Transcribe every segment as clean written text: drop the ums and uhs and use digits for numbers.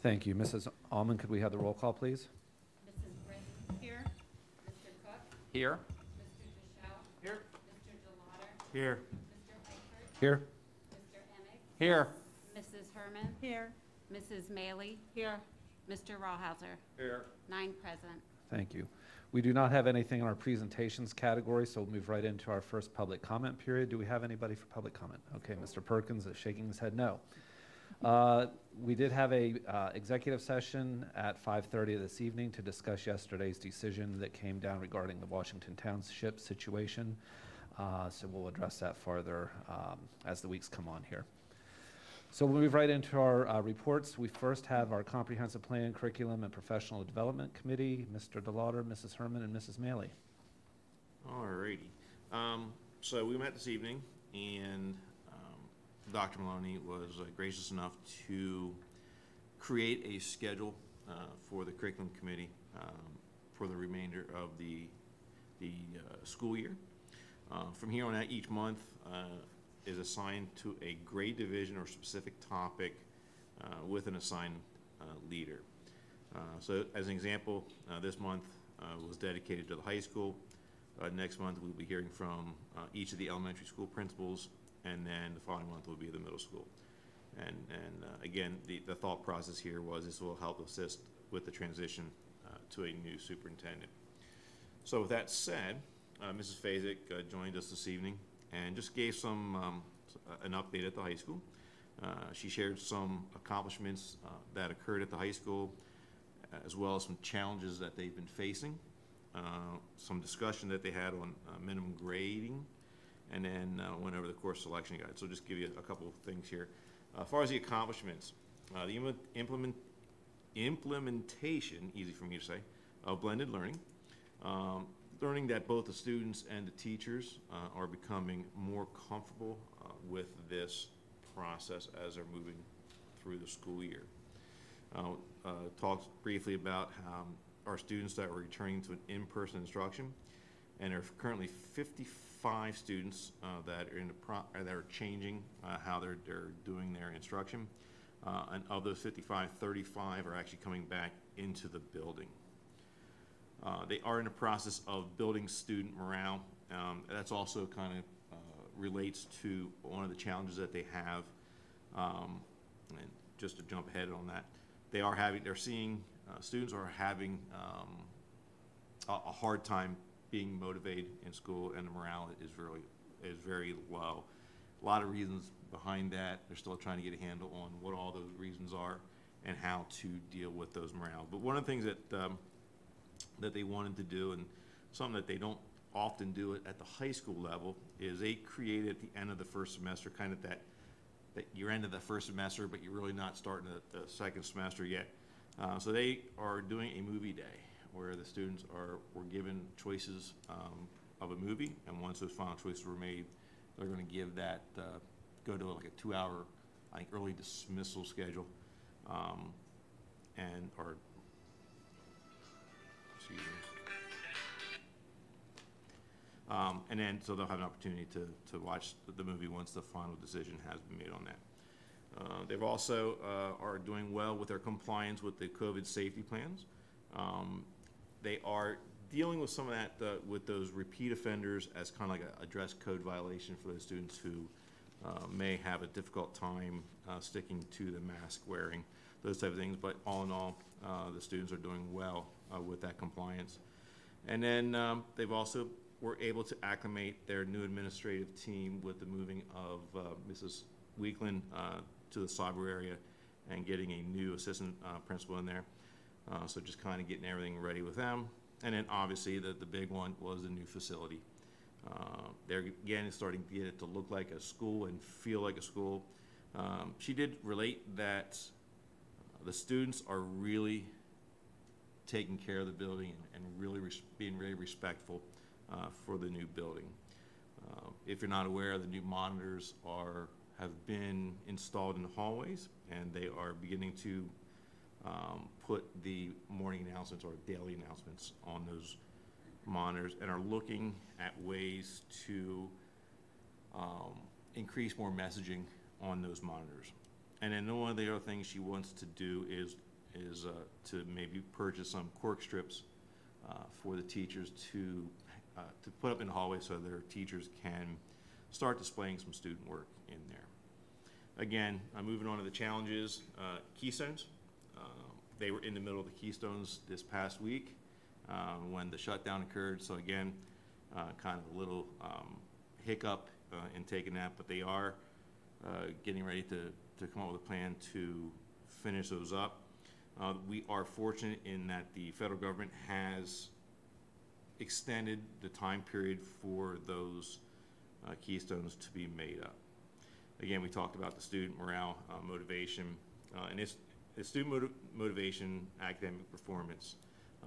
Thank you. Mrs. Almond, could we have the roll call, please? Mrs. Britton? Here. Mr. Cook? Here. Mr. Deschel? Here. Mr. Delauder? Here. Mr. Eifert? Here. Mr. Emick? Here. Mrs. Herman? Here. Mrs. Maley? Here. Mr. Rawhauser? Here. 9 present. Thank you. We do not have anything in our presentations category, so we'll move right into our first public comment period. Do we have anybody for public comment? Okay, Mr. Perkins is shaking his head no. We did have a executive session at 5:30 this evening to discuss yesterday's decision that came down regarding the Washington Township situation. So we'll address that further as the weeks come on here. So we'll move right into our reports. We first have our Comprehensive Plan, Curriculum, and Professional Development Committee, Mr. DeLauder, Mrs. Herman, and Mrs. Maley. All righty. So we met this evening, and Dr. Maloney was gracious enough to create a schedule for the Curriculum Committee for the remainder of the school year. From here on out, each month is assigned to a grade division or specific topic with an assigned leader. So as an example, this month was dedicated to the high school. Next month we'll be hearing from each of the elementary school principals, and then the following month will be the middle school. And again, the thought process here was this will help assist with the transition to a new superintendent. So with that said, Mrs. Fazek joined us this evening and just gave an update at the high school. She shared some accomplishments that occurred at the high school, as well as some challenges that they've been facing, some discussion that they had on minimum grading, and then went over the course selection guide. So just give you a couple of things here. As far as the accomplishments, the implementation, easy for me to say, of blended learning, learning that both the students and the teachers are becoming more comfortable with this process as they're moving through the school year. Talked briefly about how our students that are returning to an in-person instruction, and there are currently 55 students that are changing how they're doing their instruction. And of those 55, 35 are actually coming back into the building. They are in the process of building student morale. That's also kind of relates to one of the challenges that they have. And just to jump ahead on that, they're seeing students are having a hard time being motivated in school, and the morale is very low. A lot of reasons behind that. They're still trying to get a handle on what all those reasons are and how to deal with those morale. But one of the things that they wanted to do, and something that they don't often do it at the high school level, is they created at the end of the first semester kind of that you're end of the first semester, but you're really not starting the second semester yet. So they are doing a movie day where the students were given choices of a movie, and once those final choices were made, they're going to give that go to like a 2-hour, I think, early dismissal schedule, and then so they'll have an opportunity to watch the movie once the final decision has been made on that. They've also are doing well with their compliance with the COVID safety plans. They are dealing with some of that with those repeat offenders as kind of like a dress code violation for those students who may have a difficult time sticking to the mask wearing, those type of things. But all in all, the students are doing well with that compliance. And then they've also were able to acclimate their new administrative team with the moving of Mrs. Weekland to the Sabre area and getting a new assistant principal in there. So just kind of getting everything ready with them. And then obviously the big one was the new facility. They're again starting to get it to look like a school and feel like a school. She did relate that the students are really taking care of the building and really being very respectful for the new building. If you're not aware, the new monitors have been installed in the hallways, and they are beginning to put the morning announcements or daily announcements on those monitors, and are looking at ways to increase more messaging on those monitors. And then one of the other things she wants to do is is to maybe purchase some cork strips for the teachers to put up in the hallway so their teachers can start displaying some student work in there. Again, moving on to the challenges, Keystones. They were in the middle of the Keystones this past week when the shutdown occurred. So again, kind of a little hiccup in taking that, but they are getting ready to come up with a plan to finish those up. We are fortunate in that the federal government has extended the time period for those Keystones to be made up. Again, we talked about the student morale, motivation, and it's student motivation, academic performance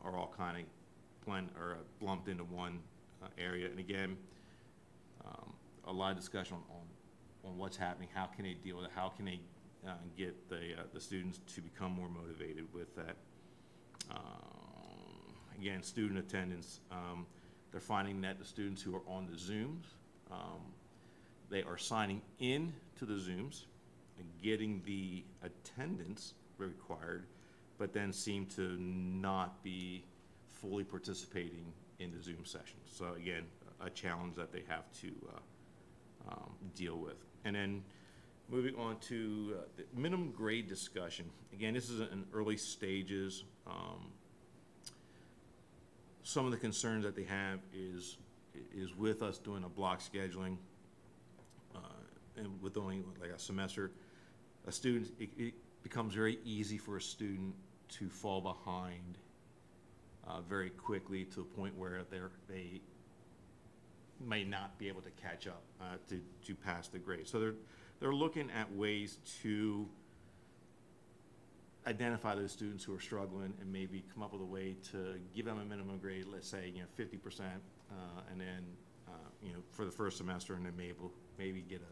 are all kind of lumped into one area. And again, a lot of discussion on what's happening, how can they deal with it, how can they get the students to become more motivated with that. Again, student attendance, they're finding that the students who are on the Zooms, they are signing in to the Zooms and getting the attendance required, but then seem to not be fully participating in the Zoom sessions. So again, a challenge that they have to deal with. And then moving on to the minimum grade discussion. Again, this is in early stages. Some of the concerns that they have is with us doing a block scheduling and with only like a semester, a student, it becomes very easy for a student to fall behind very quickly to a point where they may not be able to catch up to pass the grade. So they're looking at ways to identify those students who are struggling and maybe come up with a way to give them a minimum grade, let's say 50%, and then for the first semester, and then maybe get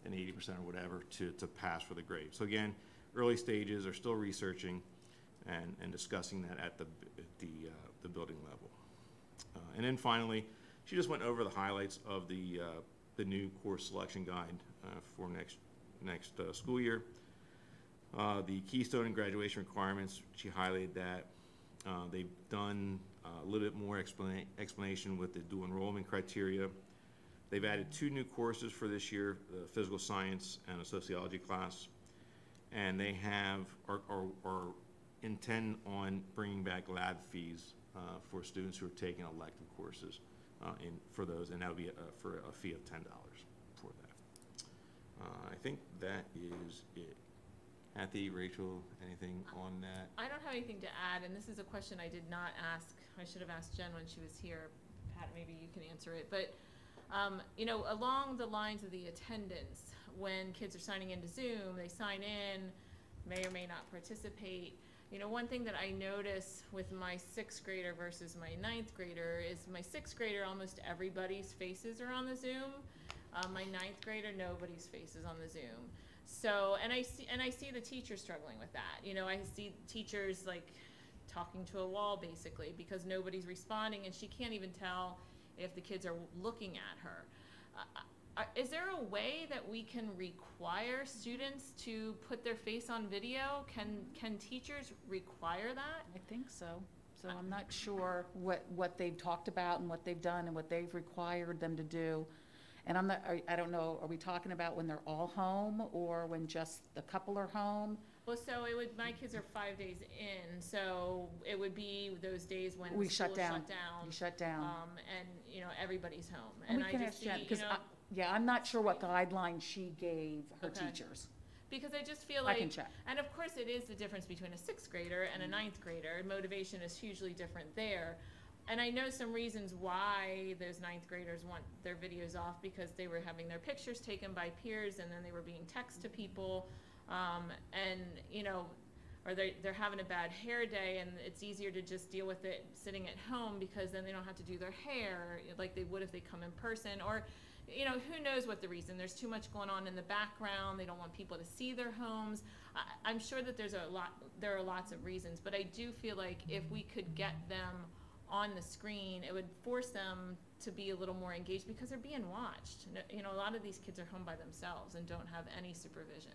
an 80% or whatever to pass for the grade. So again, early stages are still researching and discussing that at the building level. And then finally, she just went over the highlights of the new course selection guide for next school year. The Keystone and graduation requirements, she highlighted that. They've done a little bit more explanation with the dual enrollment criteria. They've added 2 new courses for this year, the physical science and a sociology class. And they or intend on bringing back lab fees for students who are taking elective courses for those, and that would be for a fee of $10 for that. I think that is it. Kathy, Rachel, anything on that? I don't have anything to add, and this is a question I did not ask. I should have asked Jen when she was here. Pat, maybe you can answer it. But, along the lines of the attendance, when kids are signing into Zoom, they sign in, may or may not participate. One thing that I notice with my 6th grader versus my 9th grader is my 6th grader, almost everybody's faces are on the Zoom. My 9th grader, nobody's faces on the Zoom. So, and I see the teachers struggling with that. I see teachers like talking to a wall basically because nobody's responding, and she can't even tell if the kids are looking at her. Is there a way that we can require students to put their face on video? Can teachers require that? I think so. So I'm not sure what they've talked about and what they've done and what they've required them to do. And I don't know, are we talking about when they're all home or when just a couple are home? Well, so my kids are 5 days in, so it would be those days when We the school shut down. shut down. You shut down. And, everybody's home. And we I can just ask Jen, see, because I'm not sure what guidelines she gave her Okay. teachers. because I just feel I like, can check. and of course it is the difference between a 6th grader and a 9th grader. Motivation is hugely different there. And I know some reasons why those 9th graders want their videos off, because they were having their pictures taken by peers and then they were being texted to people. Or they're having a bad hair day and it's easier to just deal with it sitting at home because then they don't have to do their hair like they would if they come in person. Or, who knows what the reason. There's too much going on in the background. They don't want people to see their homes. I'm sure that there are lots of reasons, but I do feel like if we could get them on the screen, it would force them to be a little more engaged because they're being watched. A lot of these kids are home by themselves and don't have any supervision.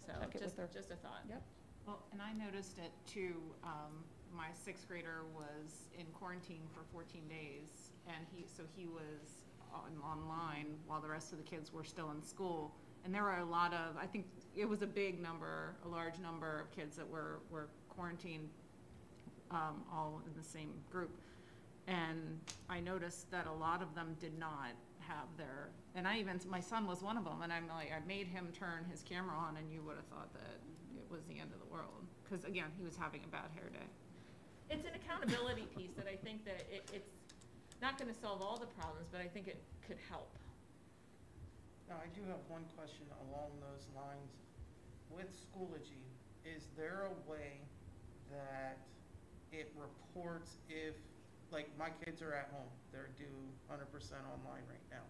So Check it with her. just a thought. Yep. Well, and I noticed it too. My sixth grader was in quarantine for 14 days, and he was online while the rest of the kids were still in school. And there were a lot of, I think it was a big number, a large number of kids that were quarantined, all in the same group. And I noticed that a lot of them did not have their, and my son was one of them, and I'm like, I made him turn his camera on, and you would have thought that it was the end of the world. Because again, he was having a bad hair day. It's an accountability piece that I think that it's not gonna solve all the problems, but I think it could help. Now, I do have one question along those lines. With Schoology, is there a way that it reports if, like, my kids are at home, they're due 100% online right now.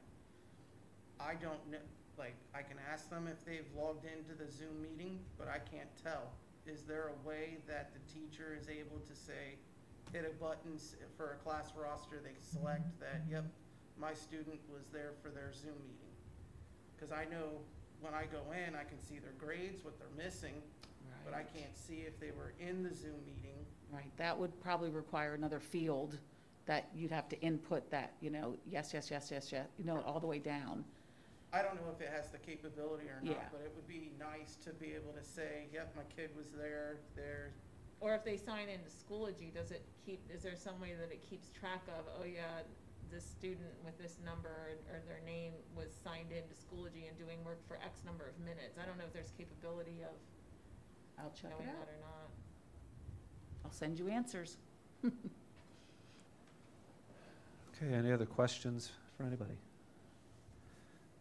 I don't know, like, I can ask them if they've logged into the Zoom meeting, but I can't tell. Is there a way that the teacher is able to say, hit a button for a class roster, they select that, yep, my student was there for their Zoom meeting? Because I know when I go in, I can see their grades, what they're missing, but I can't see if they were in the Zoom meeting. Right, that would probably require another field that you'd have to input that, yes, yes, yes, yes, yes, all the way down. I don't know if it has the capability or Yeah. not, but it would be nice to be able to say, yep, my kid was there, Or if they sign into Schoology, is there some way that it keeps track of, oh yeah, this student with this number or their name was signed into Schoology and doing work for X number of minutes? I don't know if there's capability of I'll check knowing it out. that or not. I'll send you answers. Okay, any other questions for anybody?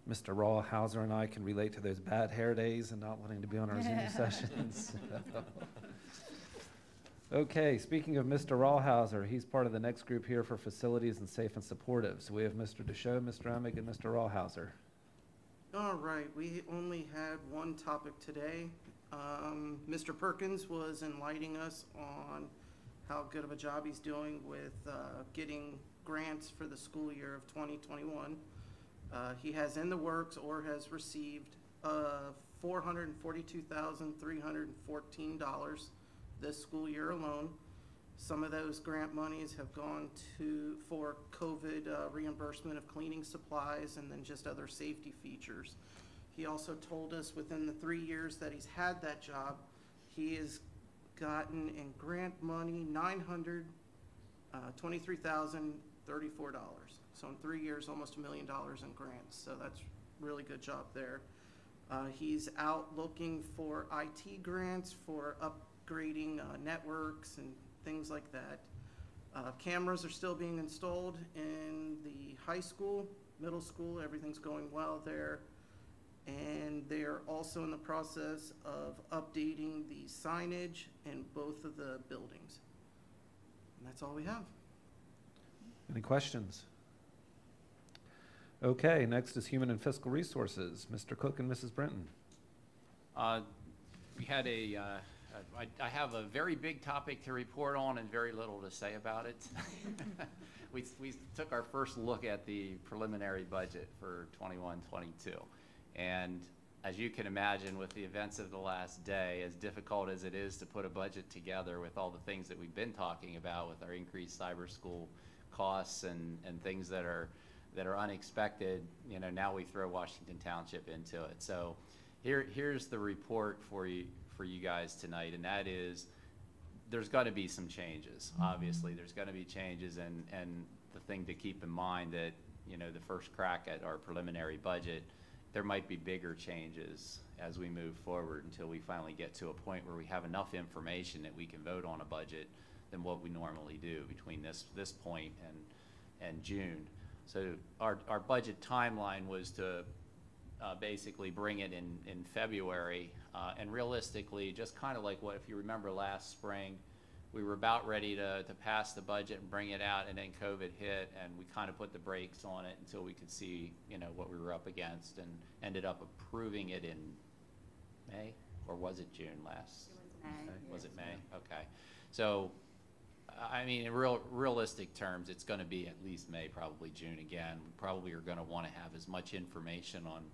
Mr. Rawhauser and I can relate to those bad hair days and not wanting to be on our Zoom sessions. Okay, speaking of Mr. Rawhauser, he's part of the next group here for facilities and safe and supportive. So we have Mr. Deschaux, Mr. Emig, and Mr. Rawhauser. All right, we only had one topic today. Mr. Perkins was enlightening us on how good of a job he's doing with getting grants for the school year of 2021. He has in the works or has received $442,314 this school year alone. Some of those grant monies have gone for COVID reimbursement of cleaning supplies and then just other safety features. He also told us within the 3 years that he's had that job, he has gotten in grant money $923,034. So in 3 years, almost $1 million in grants. So that's really good job there. He's out looking for IT grants for upgrading networks and things like that. Cameras are still being installed in the high school, middle school. Everything's going well there. And they are also in the process of updating the signage in both of the buildings. And that's all we have. Any questions? Okay, next is Human and Fiscal Resources, Mr. Cook and Mrs. Brenton. We had I have a very big topic to report on and very little to say about it. We took our first look at the preliminary budget for 21-22. And as you can imagine, with the events of the last day, as difficult as it is to put a budget together with all the things that we've been talking about with our increased cyber school costs and things that are unexpected, now we throw Washington Township into it. So here's the report for you guys tonight, and that is there's got to be some changes. Obviously, there's going to be changes, and the thing to keep in mind that the first crack at our preliminary budget, there might be bigger changes as we move forward until we finally get to a point where we have enough information that we can vote on a budget than what we normally do between this point and June. So our budget timeline was to basically bring it in February, and realistically, just kind of like what, if you remember last spring, we were about ready to pass the budget and bring it out, and then COVID hit, and we kind of put the brakes on it until we could see, what we were up against, and ended up approving it in May, or was it June last? It was May. Was it May? Okay. So, I mean, in realistic terms, it's going to be at least May, probably June again. We probably are going to want to have as much information on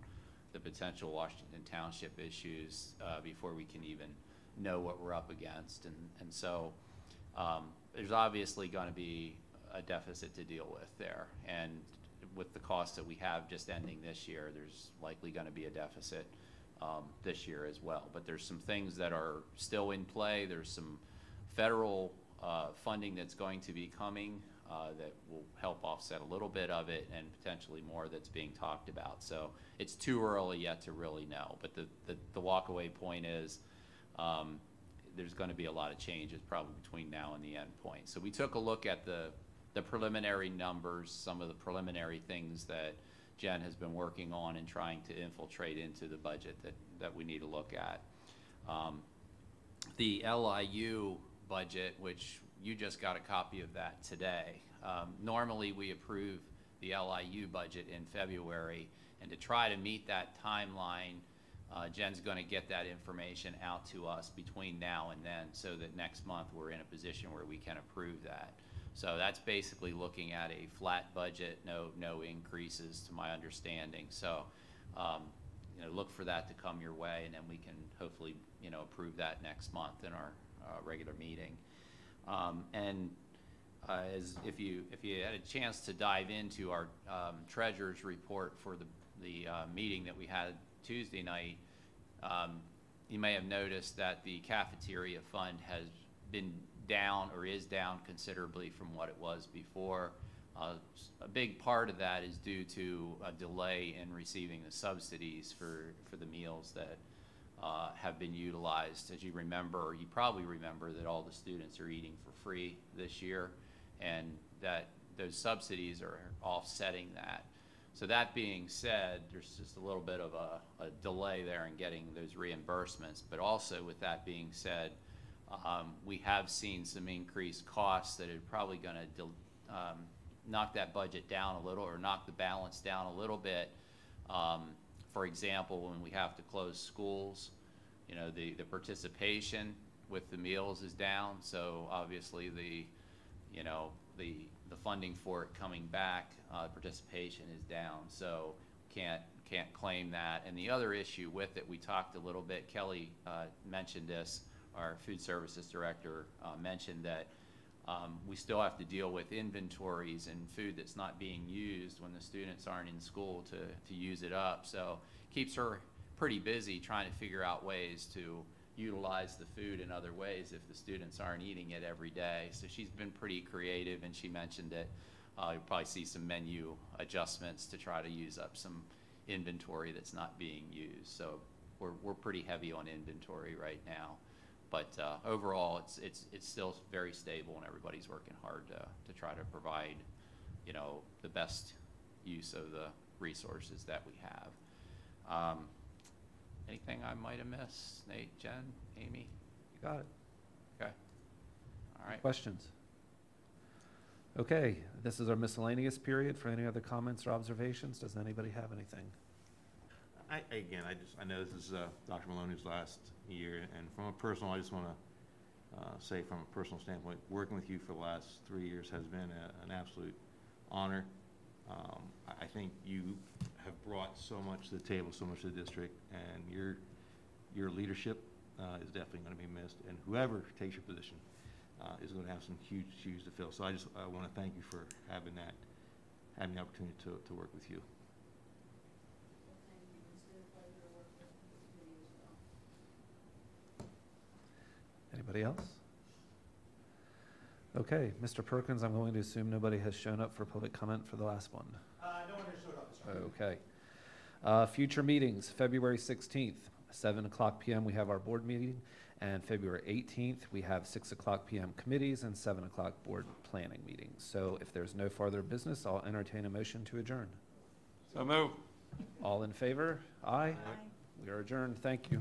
the potential Washington Township issues before we can even know what we're up against. And so there's obviously going to be a deficit to deal with there. And with the costs that we have just ending this year, there's likely going to be a deficit this year as well. But there's some things that are still in play. There's some federal funding that's going to be coming that will help offset a little bit of it, and potentially more that's being talked about. So it's too early yet to really know. But the walkaway point is there's going to be a lot of changes probably between now and the end point. So we took a look at the preliminary numbers, some of the preliminary things that Jen has been working on and trying to infiltrate into the budget that we need to look at. The LIU budget, which you just got a copy of that today. Normally we approve the LIU budget in February, and to try to meet that timeline, Jen's going to get that information out to us between now and then, so that next month we're in a position where we can approve that. So that's basically looking at a flat budget, no increases to my understanding. So look for that to come your way, and then we can hopefully approve that next month in our regular meeting. As if you had a chance to dive into our treasurer's report for the meeting that we had Tuesday night, you may have noticed that the cafeteria fund has been down, or is down considerably from what it was before. A big part of that is due to a delay in receiving the subsidies for the meals that have been utilized. As you remember, or you probably remember, that all the students are eating for free this year, and that those subsidies are offsetting that. So that being said, there's just a little bit of a delay there in getting those reimbursements. But also, with that being said, we have seen some increased costs that are probably going to knock that budget down a little, or knock the balance down a little bit. For example, when we have to close schools, the participation with the meals is down. So obviously the funding for it coming back, participation is down. So can't claim that. And the other issue with it, we talked a little bit, Kelly mentioned this, our food services director mentioned that we still have to deal with inventories and food that's not being used when the students aren't in school to use it up. So keeps her pretty busy trying to figure out ways to utilize the food in other ways if the students aren't eating it every day. So she's been pretty creative, and she mentioned that you'll probably see some menu adjustments to try to use up some inventory that's not being used. So we're pretty heavy on inventory right now. But overall, it's still very stable, and everybody's working hard to try to provide, the best use of the resources that we have. Anything I might have missed? Nate, Jen, Amy? You got it. Okay. All right. Questions? Okay, this is our miscellaneous period. For any other comments or observations, does anybody have anything? I know this is Dr. Maloney's last year, and from a personal, I just want to say from a personal standpoint, working with you for the last 3 years has been an absolute honor. I think you have brought so much to the table, so much to the district, and your leadership is definitely going to be missed, and whoever takes your position is going to have some huge shoes to fill. So I want to thank you for having the opportunity to work with you. Anybody else? Okay, Mr. Perkins, I'm going to assume nobody has shown up for public comment for the last one. No one has showed up this morning. Okay. Future meetings, February 16th, 7 o'clock p.m. we have our board meeting, and February 18th we have 6 o'clock p.m. committees and 7 o'clock board planning meetings. So if there's no further business, I'll entertain a motion to adjourn. So move. All in favor? Aye. Aye. We are adjourned. Thank you.